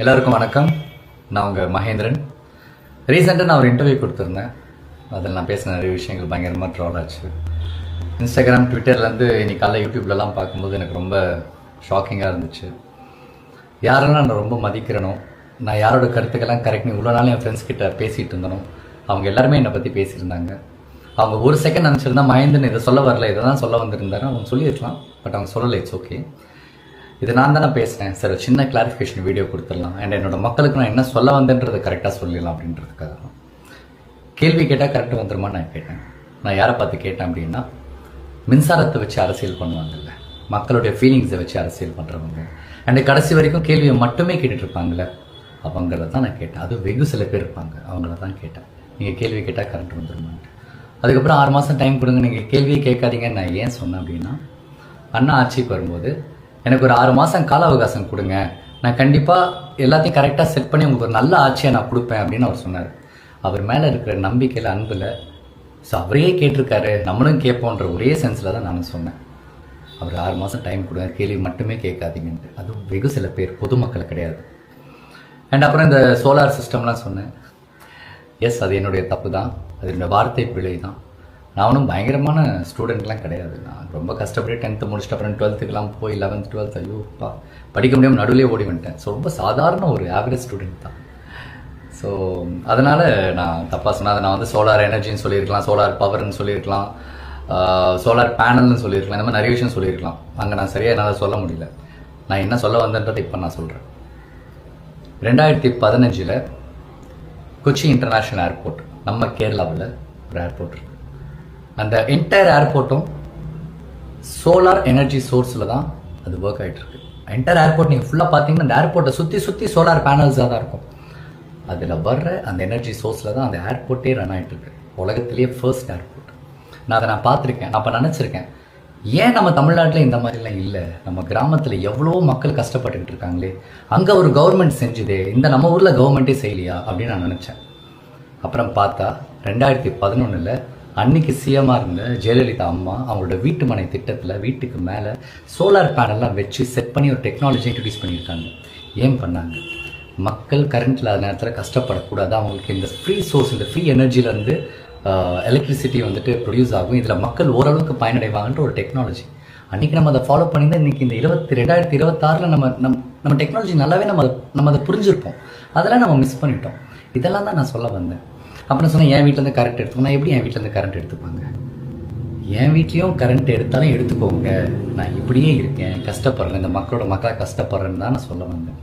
எல்லாருக்கும் வணக்கம். நான் உங்கள் மகேந்திரன். ரீசெண்டாக நான் ஒரு இன்டர்வியூ கொடுத்துருந்தேன். அதில் நான் பேசின நிறைய விஷயங்கள் பயங்கரமாக ட்ரால் ஆச்சு. இன்ஸ்டாகிராம், ட்விட்டர்லேருந்து இன்னைக்கு காலைல யூடியூப்லலாம் பார்க்கும்போது எனக்கு ரொம்ப ஷாக்கிங்காக இருந்துச்சு. யாரெல்லாம் நான் ரொம்ப மதிக்கிறனோ, நான் யாரோட கருத்துக்கெல்லாம் கரெக்ட்னு இவ்வளோ நாள் என் ஃப்ரெண்ட்ஸ் கிட்ட பேசிகிட்டு இருந்தனோ, அவங்க எல்லாருமே என்னை பற்றி பேசியிருந்தாங்க. அவங்க ஒரு செகண்ட் நினச்சிருந்தா மகேந்திரன் இதை சொல்ல வரல, இதை தான் சொல்ல வந்திருந்தாரு அவங்க சொல்லியிருக்கலாம். பட் அவங்க சொல்லலை. It's okay. இது நான் தானே பேசுகிறேன் சார், சின்ன கிளாரிஃபிகேஷன் வீடியோ கொடுத்துடலாம். அண்ட் என்னோட மக்களுக்கு நான் என்ன சொல்ல வந்தேன்றதை கரெக்டாக சொல்லிடலாம் அப்படின்றதுக்காக தான். கேள்வி கேட்டால் கரெக்டாக வந்துருமான்னு நான் கேட்டேன். நான் யாரை பார்த்து கேட்டேன் அப்படின்னா, மின்சாரத்தை வச்சு அரசியல் பண்ணுவாங்கல்ல, மக்களுடைய ஃபீலிங்ஸை வச்சு அரசியல் பண்ணுறவங்க, அண்ட் கடைசி வரைக்கும் கேள்வியை மட்டுமே கேட்டுட்டு இருப்பாங்கள்ல, அவங்கள தான் நான் கேட்டேன். அது வெகு சில பேர் இருப்பாங்க, அவங்கள தான் கேட்டேன். நீங்கள் கேள்வி கேட்டால் கரெக்ட் வந்துருமான்ட்டு. அதுக்கப்புறம் 6 மாதம் டைம் கொடுங்க, நீங்கள் கேள்வியே கேட்காதீங்கன்னு நான் ஏன் சொன்னேன் அப்படின்னா, அண்ணா ஆட்சிக்கு வரும்போது எனக்கு ஒரு 6 மாதம் கால அவகாசம் கொடுங்க, நான் கண்டிப்பாக எல்லாத்தையும் கரெக்டாக செட் பண்ணி உங்களுக்கு ஒரு நல்ல ஆட்சியை நான் கொடுப்பேன் அப்படின்னு அவர் சொன்னார். அவர் மேலே இருக்கிற நம்பிக்கையில், அன்பில், ஸோ அவரே கேட்டிருக்காரு, நம்மளும் கேட்போன்ற ஒரே சென்ஸில் தான் நான் சொன்னேன். அவர் 6 மாதம் டைம் கொடுங்க, கேள்வி மட்டுமே கேட்காதீங்கன்ட்டு. அதுவும் வெகு சில பேர், பொதுமக்கள் கிடையாது. அண்ட் அப்புறம் இந்த சோலார் சிஸ்டம்லாம் சொன்னேன். எஸ், அது என்னுடைய தப்பு தான், அது என்னோடய வார்த்தை பிழை தான். நான் ஒன்றும் பயங்கரமான ஸ்டூடெண்ட்லாம் கிடையாது. நான் ரொம்ப கஷ்டப்பட்டு 10th முடிச்சுட்டு அப்புறம் 12th போய் 11th 12th ஐயோப்பா படிக்க முடியாமல் நடுவிலே ஓடி வந்துட்டேன். ஸோ ரொம்ப சாதாரண ஒரு ஆவரேஜ் ஸ்டூடெண்ட் தான். ஸோ அதனால் நான் தப்பாக சொன்னேன். அதை நான் வந்து சோலார் எனர்ஜின்னு சொல்லியிருக்கலாம், சோலார் பவர்னு சொல்லியிருக்கலாம், சோலார் பேனல்னு சொல்லியிருக்கலாம், இந்த மாதிரி நிறைய விஷயம் சொல்லியிருக்கலாம். அங்கே நான் சரியாக என்னால் சொல்ல முடியல. நான் என்ன சொல்ல வந்தேன்றதை இப்போ நான் சொல்கிறேன். 2015 கொச்சி இன்டர்நேஷ்னல் ஏர்போர்ட், நம்ம கேரளாவில் ஒரு ஏர்போர்ட் இருக்குது. அந்த என்டையர் ஏர்போர்ட்டும் சோலார் எனர்ஜி சோர்ஸில் தான் அது ஒர்க் ஆகிட்டுருக்கு. என்டையர் ஏர்போர்ட் நீங்கள் ஃபுல்லாக பார்த்தீங்கன்னா அந்த ஏர்போர்ட்டை சுற்றி சோலார் பேனல்ஸாக தான் இருக்கும். அதில் வர்ற அந்த எனர்ஜி சோர்ஸில் தான் அந்த ஏர்போர்ட்டே ரன் ஆகிட்டுருக்கு. உலகத்திலேயே ஃபர்ஸ்ட் ஏர்போர்ட். நான் அதை நினச்சிருக்கேன். நான் அப்போ நினச்சிருக்கேன், ஏன் நம்ம தமிழ்நாட்டில் இந்த மாதிரிலாம் இல்லை, நம்ம கிராமத்தில் எவ்வளோ மக்கள் கஷ்டப்பட்டுக்கிட்டு இருக்காங்களே, அங்கே ஒரு கவர்மெண்ட் செஞ்சுதே, இந்த நம்ம ஊரில் கவர்மெண்ட்டே செய்யலையா அப்படின்னு நான் நினச்சேன். அப்புறம் பார்த்தா 2011 அன்னைக்கு சிஎம்மாக இருந்த ஜெயலலிதா அம்மா அவங்களோட வீட்டு மனை திட்டத்தில் வீட்டுக்கு மேலே சோலார் பேனல்லாம் வச்சு செட் பண்ணி ஒரு டெக்னாலஜி இன்ட்ரடியூஸ் பண்ணியிருக்காங்க. ஏன் பண்ணாங்க? மக்கள் கரண்ட் இல்லாத நேரத்தில் கஷ்டப்படக்கூடாது, அவங்களுக்கு இந்த ஃப்ரீ சோர்ஸ், இந்த ஃப்ரீ எனர்ஜியிலேருந்து எலக்ட்ரிசிட்டி வந்துட்டு ப்ரொடியூஸ் ஆகும், இதில் மக்கள் ஓரளவுக்கு பயனடைவாங்கன்ற ஒரு டெக்னாலஜி. அன்றைக்கி நம்ம அதை ஃபாலோ பண்ணி தான் இன்றைக்கி இந்த 2026 நம்ம டெக்னாலஜி நல்லாவே நம்ம அதை புரிஞ்சிருப்போம். அதெல்லாம் நம்ம மிஸ் பண்ணிட்டோம். இதெல்லாம் தான் நான் சொல்ல வந்தேன். அப்புறம் சொன்னேன், என் வீட்டிலேருந்து கரண்ட் எடுத்துக்கணும். நான் எப்படி என் வீட்டிலேருந்து கரண்ட் எடுத்துப்பாங்க? என் வீட்லேயும் கரண்ட் எடுத்தாலும் எடுத்துக்கோங்க, நான் இப்படியே இருக்கேன், கஷ்டப்படுறேன், இந்த மக்களாக கஷ்டப்படுறேன்னு தான் நான் சொல்ல வந்தேன்.